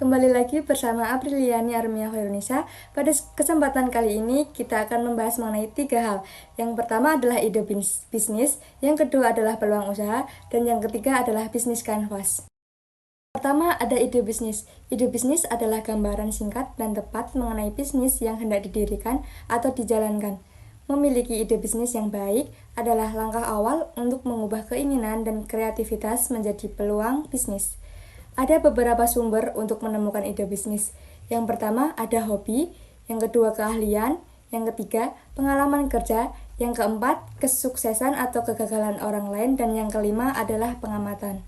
Kembali lagi bersama Apriliani Armia Hoirunisa. Pada kesempatan kali ini kita akan membahas mengenai 3 hal. Yang pertama adalah ide bisnis, yang kedua adalah peluang usaha, dan yang ketiga adalah bisnis kanvas. Pertama ada ide bisnis. Ide bisnis adalah gambaran singkat dan tepat mengenai bisnis yang hendak didirikan atau dijalankan. Memiliki ide bisnis yang baik adalah langkah awal untuk mengubah keinginan dan kreativitas menjadi peluang bisnis. Ada beberapa sumber untuk menemukan ide bisnis. Yang pertama ada hobi, yang kedua keahlian, yang ketiga pengalaman kerja, yang keempat kesuksesan atau kegagalan orang lain, dan yang kelima adalah pengamatan.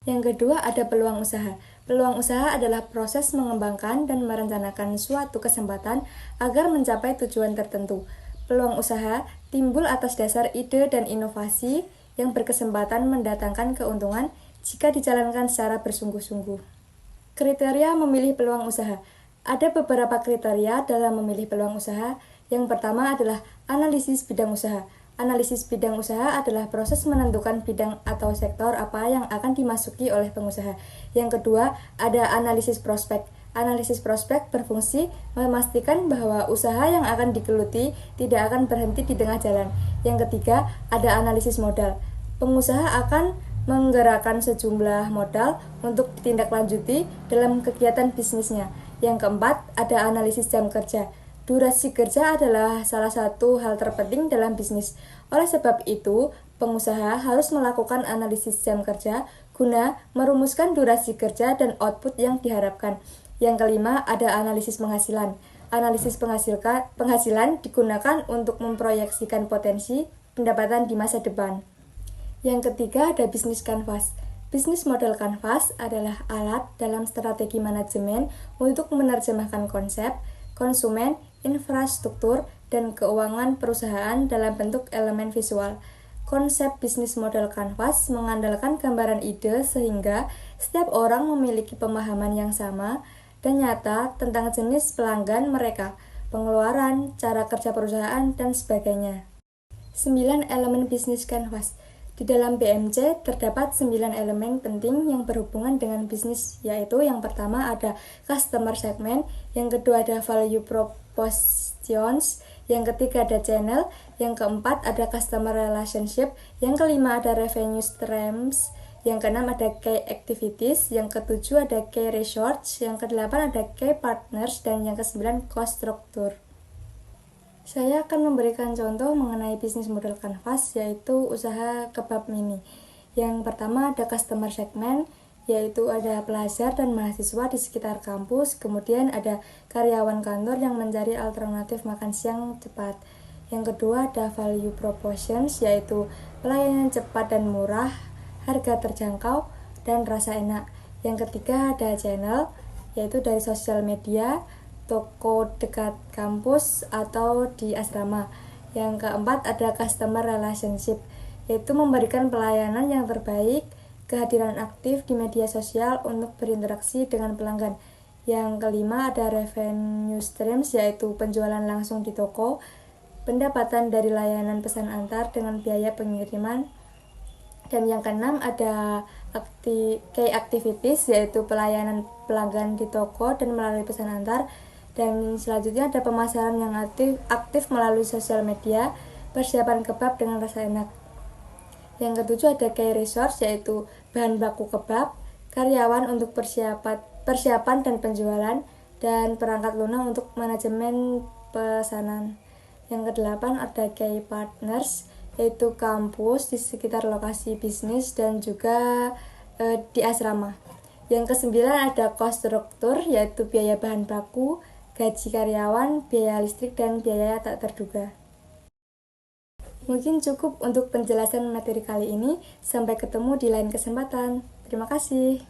Yang kedua ada peluang usaha. Peluang usaha adalah proses mengembangkan dan merencanakan suatu kesempatan agar mencapai tujuan tertentu. Peluang usaha timbul atas dasar ide dan inovasi yang berkesempatan mendatangkan keuntungan jika dijalankan secara bersungguh-sungguh. Kriteria memilih peluang usaha. Ada beberapa kriteria dalam memilih peluang usaha. Yang pertama adalah analisis bidang usaha. Analisis bidang usaha adalah proses menentukan bidang atau sektor apa yang akan dimasuki oleh pengusaha. Yang kedua, ada analisis prospek. Analisis prospek berfungsi memastikan bahwa usaha yang akan digeluti tidak akan berhenti di tengah jalan. Yang ketiga, ada analisis modal. Pengusaha akan menggerakkan sejumlah modal untuk ditindaklanjuti dalam kegiatan bisnisnya. Yang keempat, ada analisis jam kerja. Durasi kerja adalah salah satu hal terpenting dalam bisnis. Oleh sebab itu, pengusaha harus melakukan analisis jam kerja guna merumuskan durasi kerja dan output yang diharapkan. Yang kelima, ada analisis penghasilan. Analisis penghasilan digunakan untuk memproyeksikan potensi pendapatan di masa depan. Yang ketiga ada bisnis kanvas. Bisnis model kanvas adalah alat dalam strategi manajemen untuk menerjemahkan konsep, konsumen, infrastruktur, dan keuangan perusahaan dalam bentuk elemen visual. Konsep bisnis model kanvas mengandalkan gambaran ide sehingga setiap orang memiliki pemahaman yang sama dan nyata tentang jenis pelanggan mereka, pengeluaran, cara kerja perusahaan, dan sebagainya. 9 elemen bisnis kanvas. Di dalam BMC terdapat 9 elemen penting yang berhubungan dengan bisnis, yaitu yang pertama ada customer segment, yang kedua ada value propositions, yang ketiga ada channel, yang keempat ada customer relationship, yang kelima ada revenue streams, yang keenam ada key activities, yang ketujuh ada key research, yang kedelapan ada key partners, dan yang kesembilan cost structure. Saya akan memberikan contoh mengenai bisnis model kanvas, yaitu usaha kebab mini. Yang pertama ada customer segment, yaitu ada pelajar dan mahasiswa di sekitar kampus. Kemudian ada karyawan kantor yang mencari alternatif makan siang cepat. Yang kedua ada value propositions, yaitu pelayanan cepat dan murah, harga terjangkau, dan rasa enak. Yang ketiga ada channel, yaitu dari sosial media, toko dekat kampus, atau di asrama. Yang keempat ada customer relationship, yaitu memberikan pelayanan yang terbaik, kehadiran aktif di media sosial untuk berinteraksi dengan pelanggan. Yang kelima ada revenue streams, yaitu penjualan langsung di toko, pendapatan dari layanan pesan antar dengan biaya pengiriman. Dan yang keenam ada key activities, yaitu pelayanan pelanggan di toko dan melalui pesan antar. Dan selanjutnya ada pemasaran yang aktif melalui sosial media, persiapan kebab dengan rasa enak. Yang ketujuh ada key resource, yaitu bahan baku kebab, karyawan untuk persiapan dan penjualan, dan perangkat lunak untuk manajemen pesanan. Yang kedelapan ada key partners, yaitu kampus di sekitar lokasi bisnis dan juga di asrama. Yang kesembilan ada cost structure, yaitu biaya bahan baku, gaji karyawan, biaya listrik, dan biaya tak terduga. Mungkin cukup untuk penjelasan materi kali ini. Sampai ketemu di lain kesempatan. Terima kasih.